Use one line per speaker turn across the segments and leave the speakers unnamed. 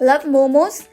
Love momos?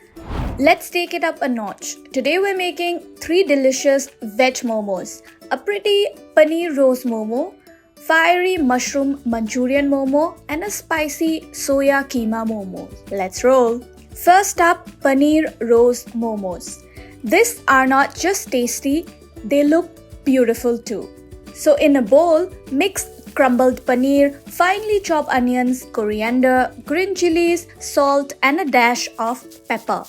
Let's take it up a notch. Today we're making 3 delicious veg momos. A pretty Paneer Rose Momo, fiery Mushroom Manchurian Momo, and a spicy Soya Keema Momo. Let's roll. First up, Paneer Rose Momos. These are not just tasty, they look beautiful too. So in a bowl, mix crumbled paneer, finely chopped onions, coriander, green chilies, salt and a dash of pepper.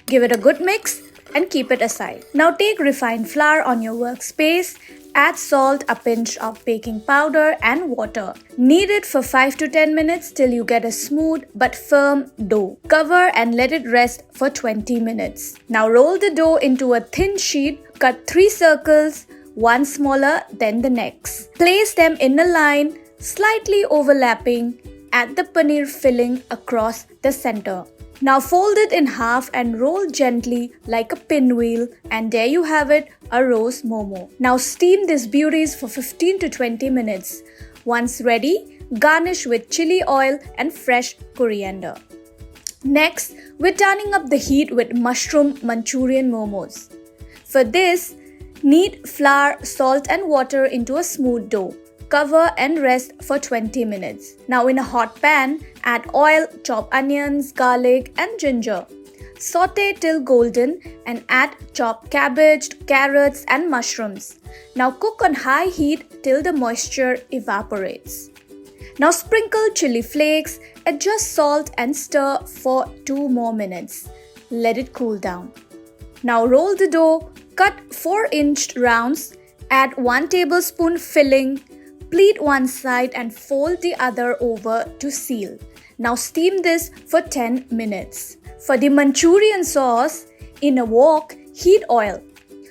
Give it a good mix and keep it aside. Now take refined flour on your workspace, add salt, a pinch of baking powder and water. Knead it for 5 to 10 minutes till you get a smooth but firm dough. Cover and let it rest for 20 minutes. Now roll the dough into a thin sheet, cut 3 circles, one smaller than the next. Place them in a line, slightly overlapping at the paneer filling across the center. Now fold it in half and roll gently like a pinwheel, and there you have it, a rose momo. Now steam these beauties for 15 to 20 minutes. Once ready, garnish with chili oil and fresh coriander. Next, we're turning up the heat with Mushroom Manchurian Momos. For this, knead flour, salt and water into a smooth dough. Cover and rest for 20 minutes. Now in a hot pan, add oil, chop onions, garlic and ginger. Saute till golden and add chopped cabbage, carrots and mushrooms. Now cook on high heat till the moisture evaporates. Now sprinkle chili flakes, adjust salt and stir for 2 more minutes. Let it cool down. Now roll the dough, cut 4-inch rounds, add 1 tablespoon filling, pleat one side and fold the other over to seal. Now steam this for 10 minutes. For the Manchurian sauce, in a wok, heat oil.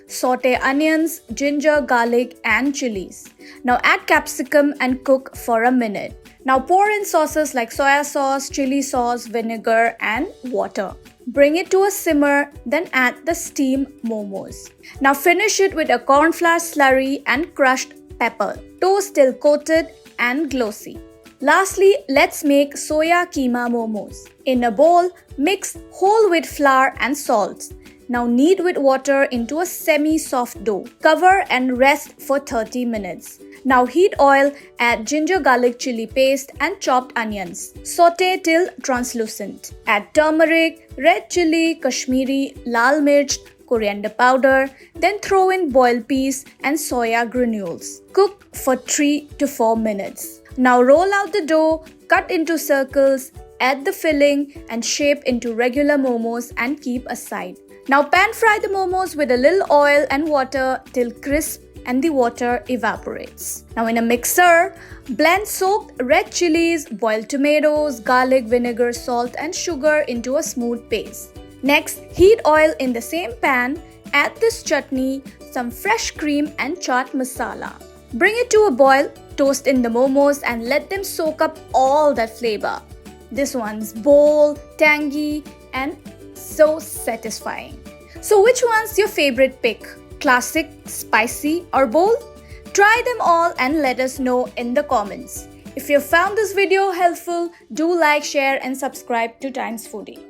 Saute onions, ginger, garlic and chilies. Now add capsicum and cook for a minute. Now pour in sauces like soya sauce, chili sauce, vinegar and water. Bring it to a simmer, then add the steamed momos. Now finish it with a corn flour slurry and crushed pepper. Toast till coated and glossy. Lastly, let's make Soya Keema Momos. In a bowl, mix whole wheat flour and salt. Now knead with water into a semi-soft dough. Cover and rest for 30 minutes. Now heat oil, add ginger garlic chili paste and chopped onions. Saute till translucent. Add turmeric, red chili, Kashmiri, lal mirch, coriander powder, then throw in boiled peas and soya granules. Cook for 3 to 4 minutes. Now roll out the dough, cut into circles, add the filling and shape into regular momos and keep aside. Now pan fry the momos with a little oil and water till crisp and the water evaporates. Now in a mixer, blend soaked red chilies, boiled tomatoes, garlic, vinegar, salt and sugar into a smooth paste. Next, heat oil in the same pan, add this chutney, some fresh cream and chaat masala. Bring it to a boil, toast in the momos and let them soak up all that flavor. This one's bold, tangy and so satisfying. So which one's your favorite pick? Classic, spicy or bold? Try them all and let us know in the comments. If you found this video helpful, do like, share and subscribe to Times Foodie.